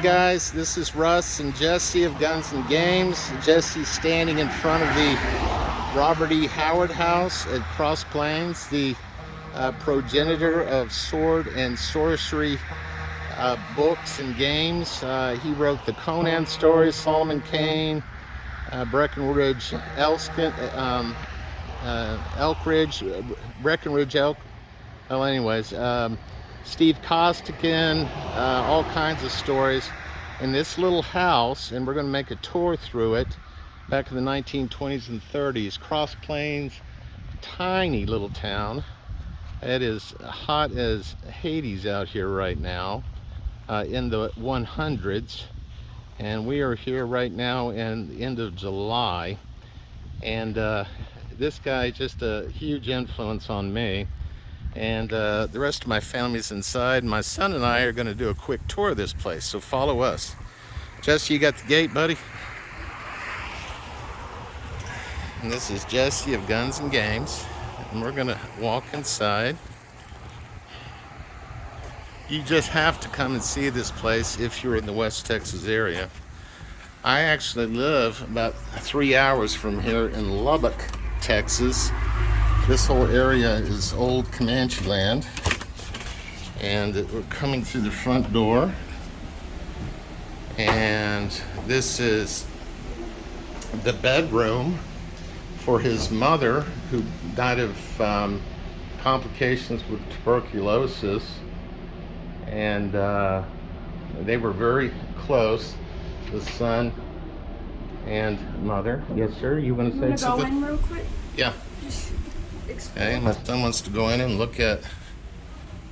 Guys, this is Russ and Jesse of Guns and Games. Jesse's standing in front of the Robert E. Howard House at Cross Plains, the progenitor of sword and sorcery books and games. He wrote the Conan stories, Solomon Kane, Breckenridge, Elkridge, Breckenridge Elk. Well, anyways, Steve Costigan, all kinds of stories in this little house, and we're going to make a tour through it. Back in the 1920s and 30s, Cross Plains, tiny little town. It is hot as Hades out here right now, in the 100s, and we are here right now in the end of July. And this guy just a huge influence on me. And the rest of my family's inside. My son and I are going to do a quick tour of this place, so follow us. Jesse, you got the gate, buddy? And this is Jesse of Guns and Games, and we're going to walk inside. You just have to come and see this place if you're in the West Texas area. I actually live about 3 hours from here in Lubbock, Texas. This whole area is old Comanche land, and we're coming through the front door, and this is the bedroom for his mother, who died of complications with tuberculosis, and they were very close, the son and mother. Yes, sir, you want to say something? Go in real quick? Yeah. Okay, my son wants to go in and look at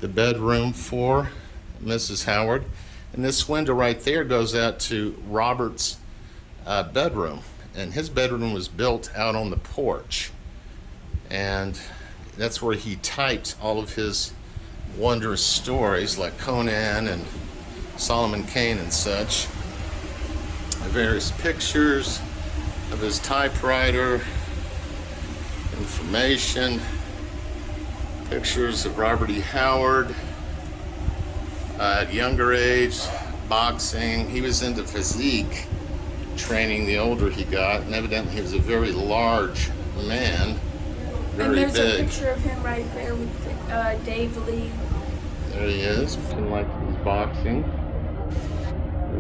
the bedroom for Mrs. Howard. And this window right there goes out to Robert's bedroom. And his bedroom was built out on the porch. And that's where he typed all of his wondrous stories like Conan and Solomon Kane and such. Various pictures of his typewriter, information, pictures of Robert E. Howard at younger age, boxing. He was into physique training the older he got, and evidently he was a very large man, very and there's big. A picture of him right there with Dave Lee. There he is, looking like he's boxing.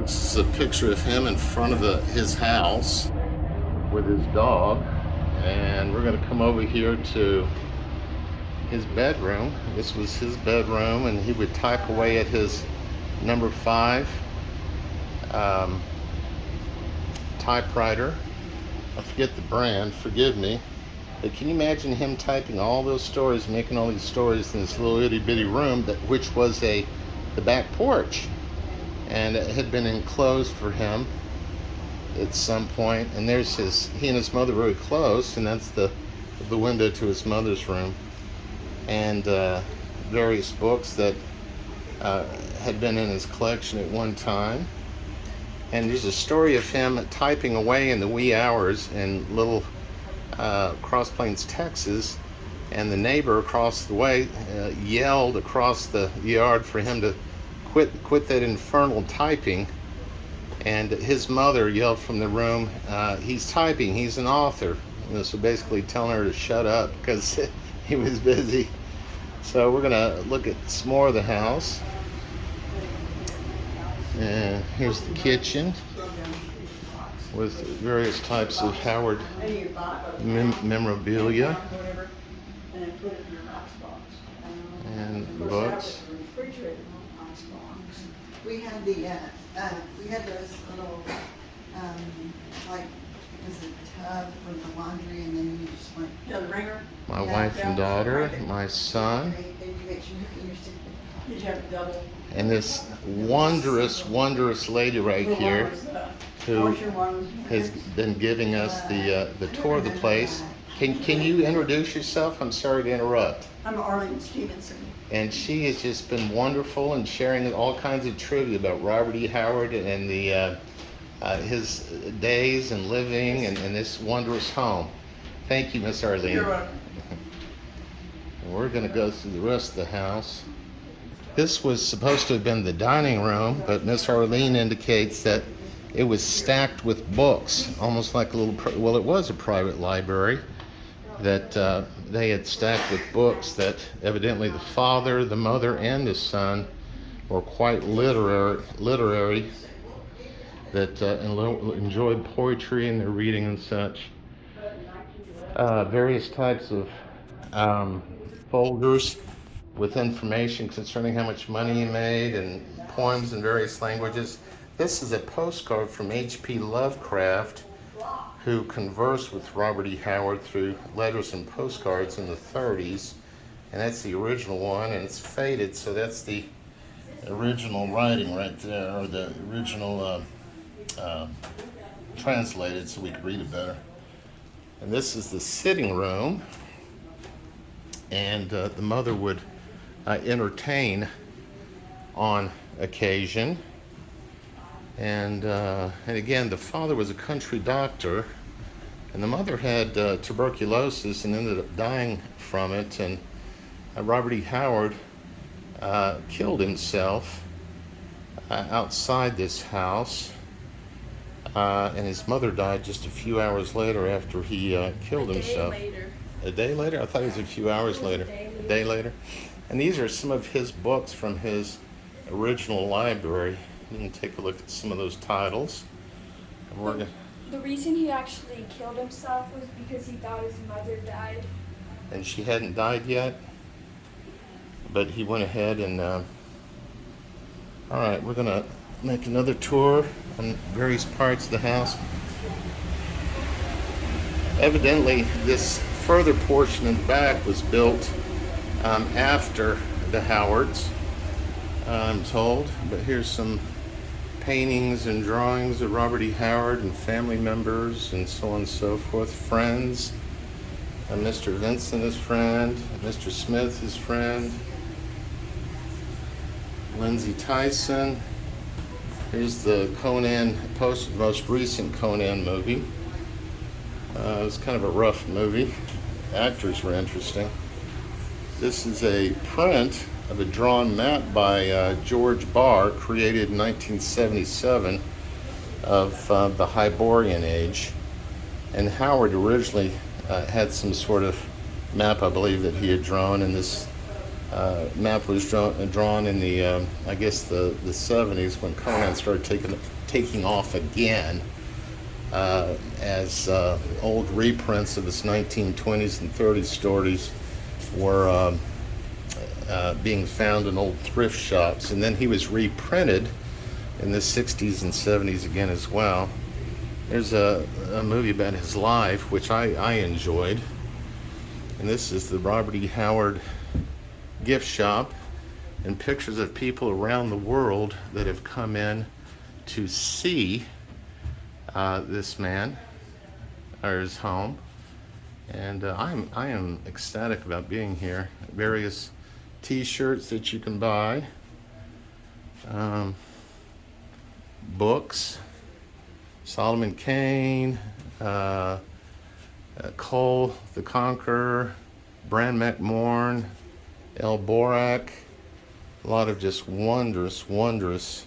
This is a picture of him in front of his house with his dog. And we're going to come over here to his bedroom. This was his bedroom, and he would type away at his number 5 typewriter. I forget the brand, forgive me. But can you imagine him typing all those stories, making all these stories in this little itty bitty room, which was the back porch, and it had been enclosed for him at some point. And there's he and his mother very close, and that's the window to his mother's room, and various books that had been in his collection at one time. And there's a story of him typing away in the wee hours in little Cross Plains, Texas, and the neighbor across the way yelled across the yard for him to quit that infernal typing. And his mother yelled from the room, he's typing, he's an author. So basically telling her to shut up because he was busy. So we're gonna look at some more of the house. And here's the kitchen with various types of Howard memorabilia and books. We had those little, like, it was a tub for the laundry, and then you just went. Yeah, the ringer. My wife and daughter, my son, Did you have a double? and this wondrous lady right here who has been giving us the tour of the place. Can you introduce yourself? I'm sorry to interrupt. I'm Arlene Stevenson. And she has just been wonderful in sharing all kinds of trivia about Robert E. Howard and his days and living and this wondrous home. Thank you, Miss Arlene. You're welcome. We're going to go through the rest of the house. This was supposed to have been the dining room, but Miss Arlene indicates that it was stacked with books, almost like a little, well, it was a private library that they had stacked with books that evidently the father, the mother, and the son were quite literary that enjoyed poetry and their reading and such. Various types of folders with information concerning how much money he made and poems in various languages. This is a postcard from H.P. Lovecraft, who conversed with Robert E. Howard through letters and postcards in the 30s. And that's the original one, and it's faded, so that's the original writing right there, or the original translated so we could read it better. And this is the sitting room, and the mother would entertain on occasion. And again, the father was a country doctor, and the mother had tuberculosis and ended up dying from it. And Robert E. Howard killed himself outside this house, and his mother died just a few hours later after he killed himself. A day later? I thought it was a few hours later. A day later. And these are some of his books from his original library. You can take a look at some of those titles. The reason he actually killed himself was because he thought his mother died. And she hadn't died yet? But he went ahead and... all right, we're going to make another tour on various parts of the house. Evidently, this further portion in the back was built after the Howards, I'm told. But here's some paintings and drawings of Robert E. Howard and family members and so on and so forth. Friends. Mr. Vincent, his friend. Mr. Smith, his friend. Lindsay Tyson. Here's the Conan, most recent Conan movie. It was kind of a rough movie. Actors were interesting. This is a print of a drawn map by George Barr, created in 1977, of the Hyborian Age. And Howard originally had some sort of map, I believe, that he had drawn, and this map was drawn in the, I guess, the 70s, when Conan started taking off again, as old reprints of his 1920s and 30s stories were being found in old thrift shops. And then he was reprinted in the 60s and 70s again as well. There's a movie about his life, which I enjoyed. And this is the Robert E. Howard gift shop, and pictures of people around the world that have come in to see this man, or his home. And I am ecstatic about being here. Various t-shirts that you can buy, books, Solomon Kane, Cole the Conqueror, Bran McMorn, El Borak, a lot of just wondrous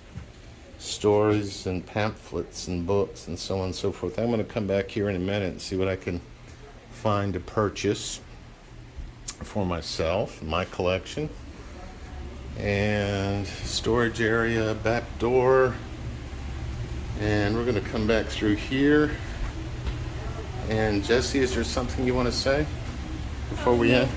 stories and pamphlets and books and so on and so forth. I'm going to come back here in a minute and see what I can find to purchase for myself, my collection. And storage area, back door. And we're going to come back through here. And Jesse, is there something you want to say before we end?